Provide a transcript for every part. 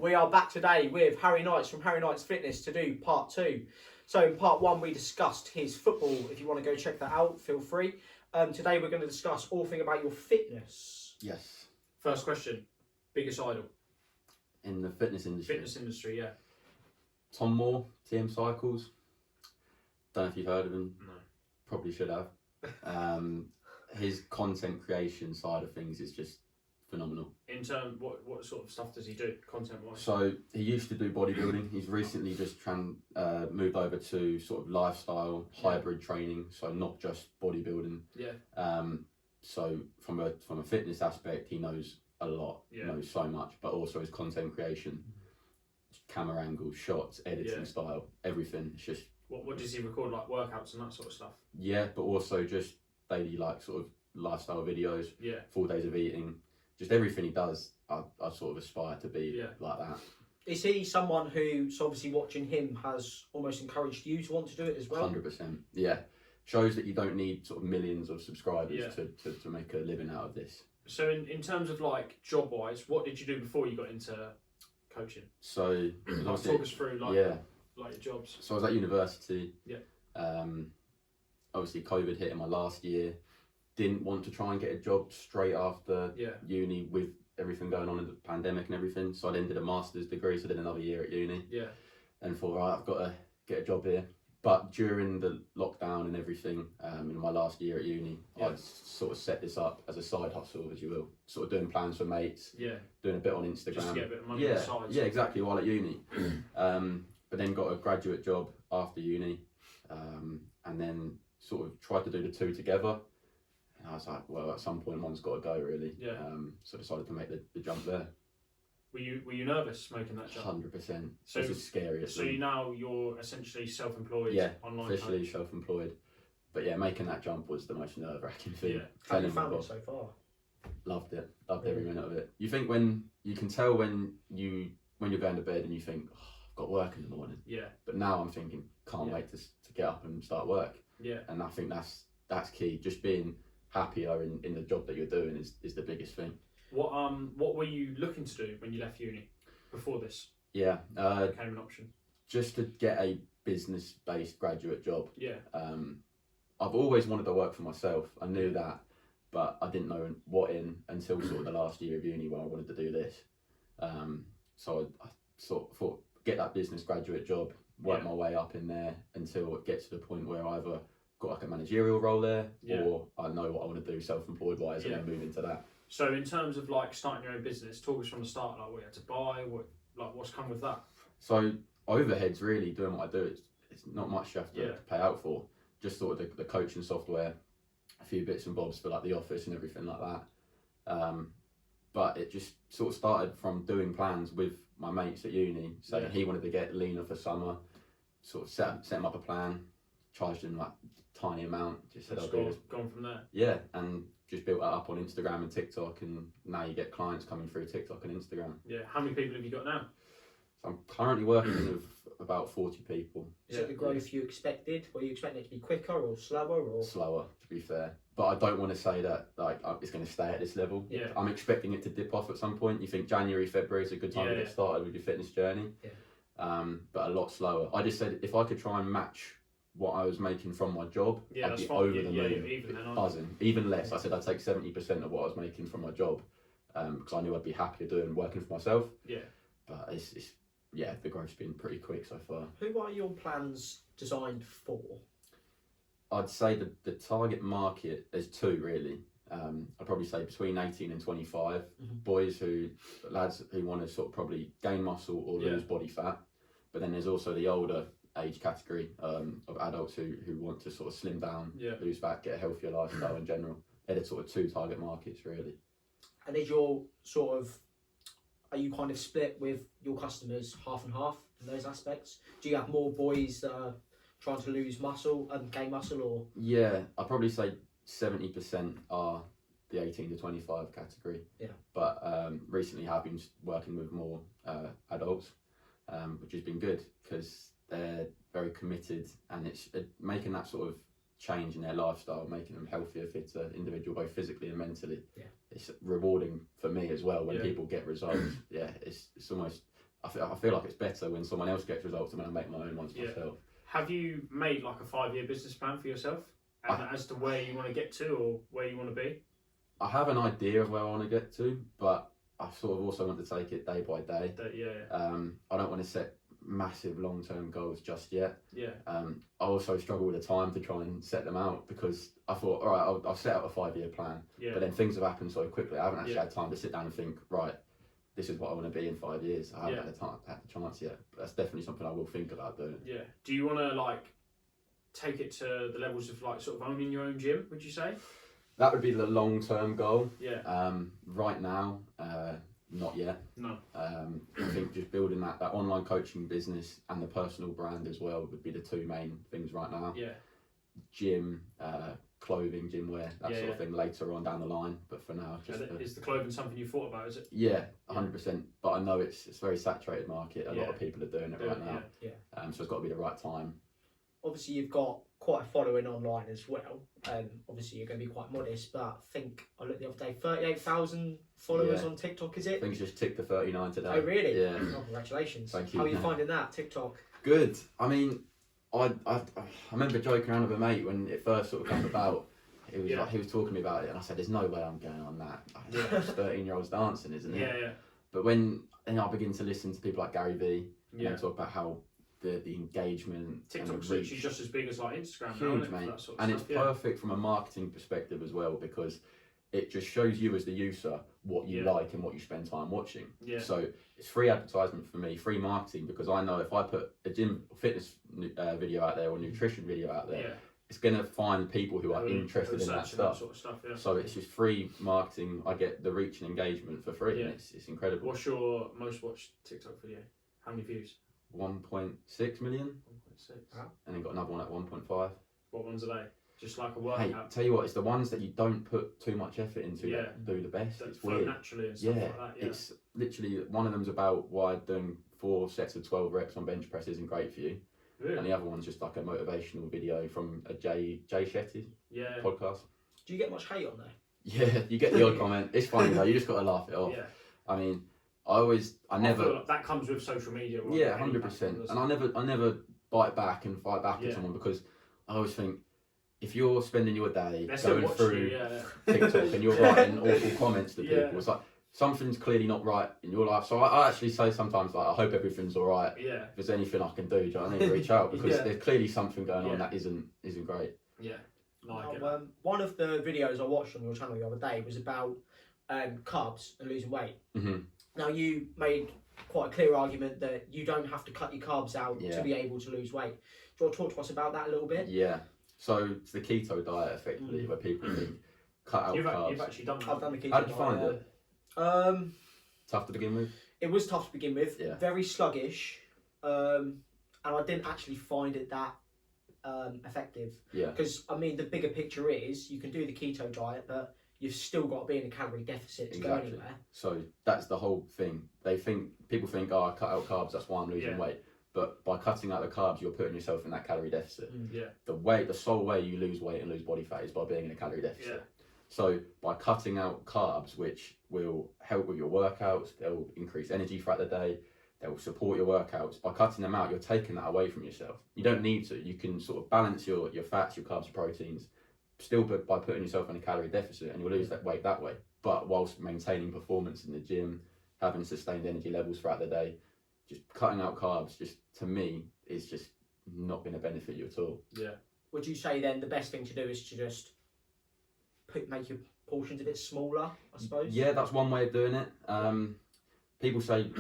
We are back today with Harry Knights from Harry Knights Fitness to do part 2. So in part 1 we discussed his football. If you want to go check that out, feel free. Today we're going to discuss all things about your fitness. Yes. First question, biggest idol? In the fitness industry? Fitness industry, yeah. Tom Moore, TM Cycles. Don't know if you've heard of him. No. Probably should have. His content creation side of things is just phenomenal. In terms, what sort of stuff does he do, content-wise? So he used to do bodybuilding. He's recently just moved over to sort of lifestyle, hybrid training. So not just bodybuilding. Yeah. So from a fitness aspect, he knows a lot. Yeah. Knows so much, but also his content creation, camera angles, shots, editing style, everything. It's just. What does he record, like workouts and that sort of stuff? Yeah, but also just daily, like sort of lifestyle videos. Yeah. 4 days of eating. Just everything he does, I sort of aspire to be like that. Is he someone who, so obviously watching him has almost encouraged you to want to do it as well? 100%. Yeah. Shows that you don't need sort of millions of subscribers to make a living out of this. So in terms of like job wise, what did you do before you got into coaching? So talk us through like your jobs. So I was at university. Yeah. Obviously COVID hit in my last year. Didn't want to try and get a job straight after uni with everything going on in the pandemic and everything. So I then did a master's degree, so I did another year at uni. Yeah. And thought, right, I've got to get a job here. But during the lockdown and everything, in my last year at uni, I sort of set this up as a side hustle, as you will. Sort of doing plans for mates. Yeah. Doing a bit on Instagram. Just to get a bit of money on the side. Yeah, exactly, while at uni. But then got a graduate job after uni. And then sort of tried to do the two together. And I was like, well, at some point one's got to go, really. Yeah. So decided to make the jump there. Were you nervous making that jump? 100%. So it's the scariest. So you're essentially self-employed. Yeah, online officially coach. self-employed. But yeah, making that jump was the most nerve-wracking thing. Yeah. How have you found it so far? Loved it. Loved every minute of it. You think when you can tell when you're going to bed and you think, oh, I've got work in the morning. Yeah. But now I'm thinking, can't wait to get up and start work. Yeah. And I think that's key. Just being happier in the job that you're doing is the biggest thing. What were you looking to do when you left uni before this? Yeah. Became an option. Just to get a business-based graduate job. Yeah. I've always wanted to work for myself. I knew that, but I didn't know what until sort of the last year of uni where I wanted to do this. So I sort of thought, get that business graduate job, work my way up in there until it gets to the point where I either got like a managerial role there or I know what I want to do self-employed wise and then move into that. So in terms of like starting your own business, talk us from the start, like what you had to buy, what's come with that? So overheads, really doing what I do, it's not much you have to pay out for. Just sort of the coaching software, a few bits and bobs for like the office and everything like that. But it just sort of started from doing plans with my mates at uni, saying he wanted to get leaner for summer, sort of set him up a plan, charged him like a tiny amount, just said I'll do this. Gone from there. Yeah, and just built that up on Instagram and TikTok, and now you get clients coming through TikTok and Instagram. Yeah, how many people have you got now? So I'm currently working with about 40 people. Is it the growth you expected? Were you expecting it to be quicker or slower? Or slower, to be fair. But I don't want to say that like it's going to stay at this level. Yeah. I'm expecting it to dip off at some point. You think January, February is a good time to get started with your fitness journey. Yeah. But a lot slower. I just said if I could try and match what I was making from my job, I'd be over the moon, buzzing. Even less. I said I'd take 70% of what I was making from my job because I knew I'd be happier working for myself. Yeah. But it's the growth's been pretty quick so far. Who are your plans designed for? I'd say the target market, there's two really. I'd probably say between 18 and 25. Lads who want to sort of probably gain muscle or lose body fat. But then there's also the older age category of adults who want to sort of slim down, lose fat, get a healthier lifestyle in general. They're the sort of two target markets really. And are you kind of split with your customers half and half in those aspects? Do you have more boys that are trying to lose muscle and gain muscle, or? Yeah, I'd probably say 70% are the 18 to 25 category. Yeah. But recently I've been working with more adults, which has been good because they're very committed, and it's making that sort of change in their lifestyle, making them healthier, fitter individual, both physically and mentally. Yeah. It's rewarding for me as well when people get results. Yeah, it's almost, I feel like it's better when someone else gets results than when I make my own ones myself. Have you made like a 5-year business plan for yourself as to where you want to get to or where you want to be? I have an idea of where I want to get to, but I sort of also want to take it day by day. I don't want to set massive long-term goals just yet. I also struggle with the time to try and set them out, because I thought, all right, I'll set out a 5-year plan, but then things have happened so quickly. I haven't actually had time to sit down and think, right, this is what I want to be in 5 years. I haven't had the chance yet, but that's definitely something I will think about doing. Do you want to like take it to the levels of like sort of owning your own gym, would you say? That would be the long-term goal. Right now, not yet. No. I think just building that online coaching business and the personal brand as well would be the two main things right now. Gym, clothing, gym wear, that sort of thing later on down the line. But for now, just is the clothing something you thought about? Is it? Yeah, 100%. But I know it's a very saturated market. A lot of people are doing it right now. So it's got to be the right time. Obviously, you've got quite a following online as well. Obviously, you're going to be quite modest, but I think I looked the other day, 38,000 followers on TikTok, is it? I think it's just ticked to 39 today. Oh, really? Yeah. Oh, congratulations. Thank you. How are you finding that, TikTok? Good. I mean, I remember joking around with a mate when it first sort of came about. It was like, he was talking to me about it, and I said, "There's no way I'm going on that. It's 13-year-olds dancing, isn't it?" But when I begin to listen to people like Gary Vee, and they talk about how the engagement, TikTok's literally just as big as like Instagram, huge, mate, that sort of and stuff, it's perfect from a marketing perspective as well, because it just shows you as the user what you like and what you spend time watching. So it's free advertisement for me, free marketing, because I know if I put a gym fitness video out there or nutrition video out there, it's going to find people who are interested in that stuff. Sort of stuff So it's just free marketing. I get the reach and engagement for free, and it's incredible. What's your most watched TikTok video? How many views? 1.6 million. 1.6. And then got another one at 1.5. What ones are they? Just like a workout? Hey, tell you what, it's the ones that you don't put too much effort into that do the best. That it's flow weird. Naturally and stuff like that. It's literally, one of them's about why doing 4 sets of 12 reps on bench press isn't great for you. Really? And the other one's just like a motivational video from a Jay Shetty podcast. Do you get much hate on there? Yeah, you get the odd comment. It's funny though, you just got to laugh it off. I mean, I never. feel like that comes with social media. Right? Yeah, 100%. And I never bite back and fight back at someone, because I always think, if you're spending your day going through TikTok and you're writing awful comments to people, it's like something's clearly not right in your life. So I actually say sometimes, like, I hope everything's all right. If there's anything I can do, do you know what I mean? Reach out, because there's clearly something going on that isn't great. One of the videos I watched on your channel the other day was about carbs and losing weight. Now, you made quite a clear argument that you don't have to cut your carbs out to be able to lose weight. Do you want to talk to us about that a little bit? Yeah. So it's the keto diet, effectively, where people think cut out carbs. You've actually done that. I've done the keto diet. How did you find it? Tough to begin with? It was tough to begin with. Very sluggish. And I didn't actually find it that effective. Because, I mean, the bigger picture is you can do the keto diet, but you've still got to be in a calorie deficit to go anywhere. So that's the whole thing. People think, oh, I cut out carbs, that's why I'm losing weight. But by cutting out the carbs, you're putting yourself in that calorie deficit. The sole way you lose weight and lose body fat is by being in a calorie deficit. So by cutting out carbs, which will help with your workouts, they'll increase energy throughout the day, they'll support your workouts. By cutting them out, you're taking that away from yourself. You don't need to. You can sort of balance your fats, your carbs, your proteins, still by putting yourself in a calorie deficit, and you'll lose that weight that way. But whilst maintaining performance in the gym, having sustained energy levels throughout the day, just cutting out carbs, just to me, is just not going to benefit you at all. Would you say then the best thing to do is to just make your portions a bit smaller, I suppose? Yeah, that's one way of doing it. People say,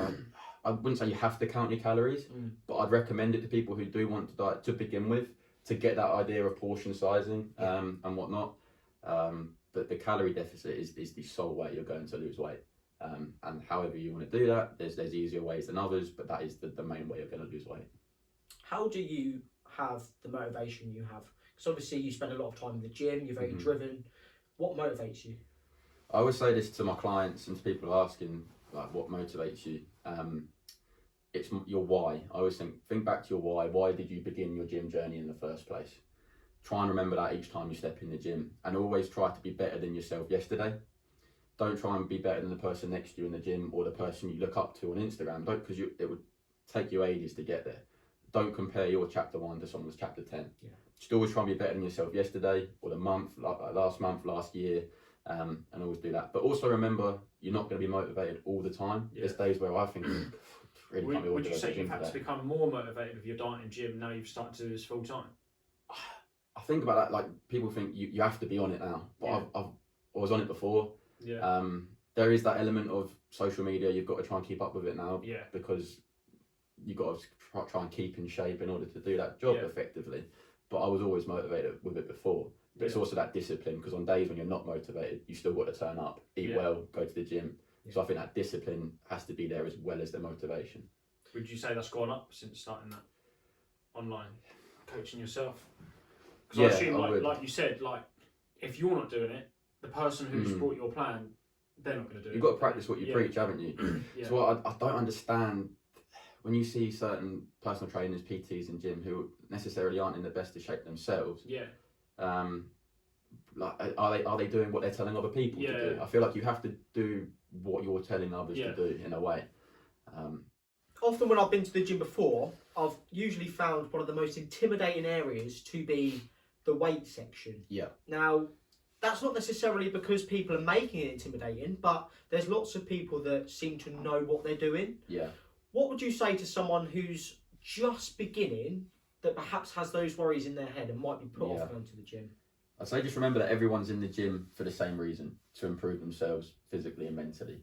I wouldn't say you have to count your calories, but I'd recommend it to people who do want to diet to begin with, to get that idea of portion sizing and whatnot. But the calorie deficit is the sole way you're going to lose weight. And however you want to do that, there's easier ways than others, but that is the main way you're going to lose weight. How do you have the motivation you have? Because obviously you spend a lot of time in the gym, you're very driven. What motivates you? I always say this to my clients and to people asking, like, what motivates you? It's your why. I always think back to your why. Why did you begin your gym journey in the first place? Try and remember that each time you step in the gym, and always try to be better than yourself yesterday. don't try and be better than the person next to you in the gym or the person you look up to on Instagram. Don't, because it would take you ages to get there. Don't compare your chapter 1 to someone's chapter 10. Yeah. Just always try and be better than yourself yesterday or the month, last year, and always do that. But also remember, you're not going to be motivated all the time. Yeah. There's days where I think, really can't be Would you to say the gym you've had to today. become more motivated with your diet and gym now you've started to do this full time? I think about that, like people think you have to be on it now, but Yeah. I was on it before. Yeah. There is that element of social media. You've got to try and keep up with it now, Yeah. because you've got to try and keep in shape in order to do that job effectively. But I was always motivated with it before. But it's also that discipline, because on days when you're not motivated, you still got to turn up, eat well, go to the gym. So I think that discipline has to be there as well as the motivation. Would you say that's gone up since starting that online coaching yourself? Because I assume, like you said, like if you're not doing it, the person who's brought your plan, they're not going to do it. You've got to practice what you preach, haven't you? So I don't understand when you see certain personal trainers, PTs in gym who necessarily aren't in the best of shape themselves. Yeah. Like are they doing what they're telling other people to do? I feel like you have to do what you're telling others to do in a way. Often when I've been to the gym before, I've usually found one of the most intimidating areas to be the weight section. Yeah. Now, that's not necessarily because people are making it intimidating, but there's lots of people that seem to know what they're doing. Yeah. What would you say to someone who's just beginning, that perhaps has those worries in their head and might be put off going to the gym? I'd say just remember that everyone's in the gym for the same reason, to improve themselves physically and mentally.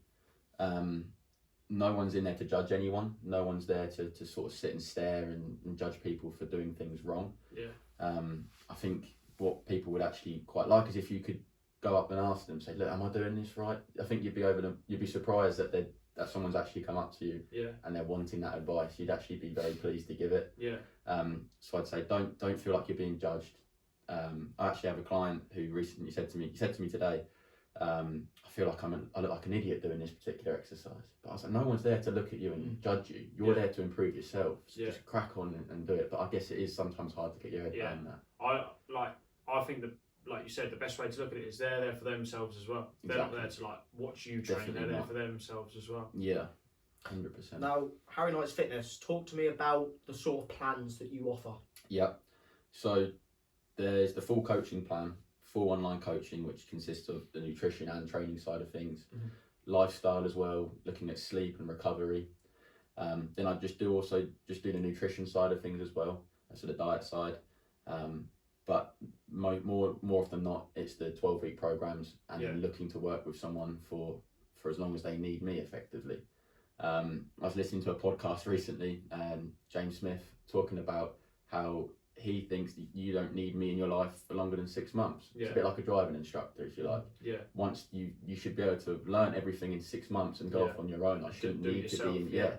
No one's in there to judge anyone. No one's there to sort of sit and stare and judge people for doing things wrong. Yeah. I think what people would actually quite like is if you could go up and ask them, say, look, am I doing this right? I think you'd be surprised that someone's actually come up to you and they're wanting that advice. You'd actually be very pleased to give it. Yeah. So I'd say don't feel like you're being judged. I actually have a client who recently said to me today, I feel like I look like an idiot doing this particular exercise. But I was like, no one's there to look at you and judge you. You're there to improve yourself. So just crack on and do it. But I guess it is sometimes hard to get your head around that. I think that, like you said, the best way to look at it is they're there for themselves as well. They're not there to watch you train. Definitely they're there not. for themselves as well. Yeah, 100%. Now, Harry Knight's Fitness, talk to me about the sort of plans that you offer. Yeah. So there's the full coaching plan, full online coaching, which consists of the nutrition and training side of things, lifestyle as well, looking at sleep and recovery. Then I just do the nutrition side of things as well, so the diet side. But more often than not, it's the 12-week programs and then looking to work with someone for as long as they need me effectively. I was listening to a podcast recently, James Smith talking about how he thinks that you don't need me in your life for longer than 6 months. It's a bit like a driving instructor, if you like. Yeah. Once you should be able to learn everything in 6 months and go off on your own. I shouldn't need to be in.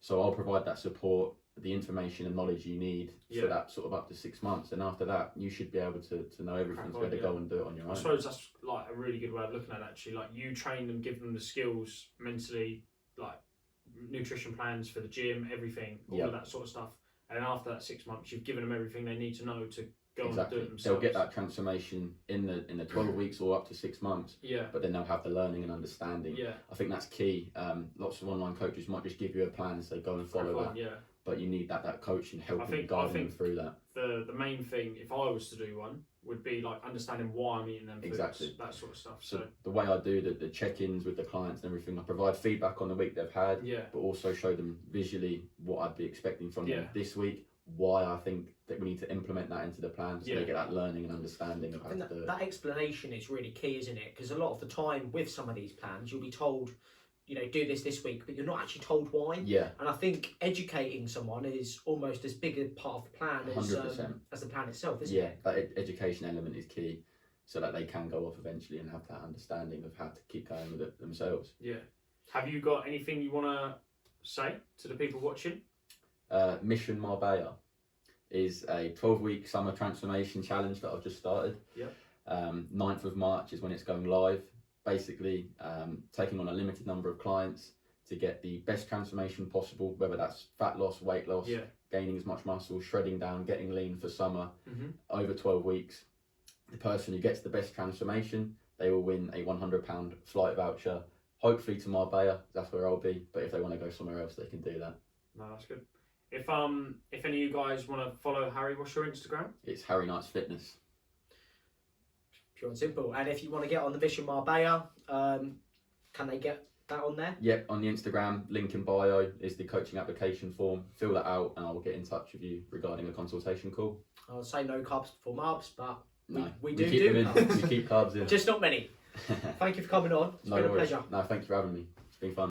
So I'll provide that support, the information and knowledge you need for that sort of up to 6 months, and after that you should be able to know everything, to be able to go and do it on your own. I suppose that's like a really good way of looking at it, actually. Like, you train them, give them the skills mentally, like nutrition plans for the gym, everything, all of that sort of stuff. And after that 6 months, you've given them everything they need to know to go and do it themselves. They'll get that transformation in the 12 weeks or up to 6 months. Yeah. But then they'll have the learning and understanding. Yeah. I think that's key. Lots of online coaches might just give you a plan and say go and follow that. Yeah. But you need that coach and helping guide them through that. The main thing, if I was to do one, would be like understanding why I'm eating them foods, that sort of stuff. So the way I do the check-ins with the clients and everything, I provide feedback on the week they've had, but also show them visually what I'd be expecting from them this week, why I think that we need to implement that into the plan, so they get that learning and understanding of how to do it. That explanation is really key, isn't it? Because a lot of the time with some of these plans, you'll be told, do this week, but you're not actually told why. Yeah. And I think educating someone is almost as big a part of the plan as the plan itself, isn't it? Yeah, that education element is key, so that they can go off eventually and have that understanding of how to keep going with it themselves. Yeah. Have you got anything you want to say to the people watching? Mission Marbella is a 12-week summer transformation challenge that I've just started. Yep. 9th of March is when it's going live. Basically, taking on a limited number of clients to get the best transformation possible, whether that's fat loss, weight loss, gaining as much muscle, shredding down, getting lean for summer, over 12 weeks. The person who gets the best transformation they will win a £100 flight voucher, hopefully to Marbella. That's where I'll be. But if they want to go somewhere else, they can do that. No, that's good. If any of you guys want to follow Harry, what's your Instagram? It's Harry Knights Fitness. Pure and simple. And if you want to get on the Mission Marbella, can they get that on there? Yep, on the Instagram, link in bio is the coaching application form. Fill that out and I will get in touch with you regarding a consultation call. I'll say no carbs before marbs, but No, we keep do them in. carbs. We keep carbs in. Just not many. Thank you for coming on. It's been a pleasure. No, thank you for having me. It's been fun.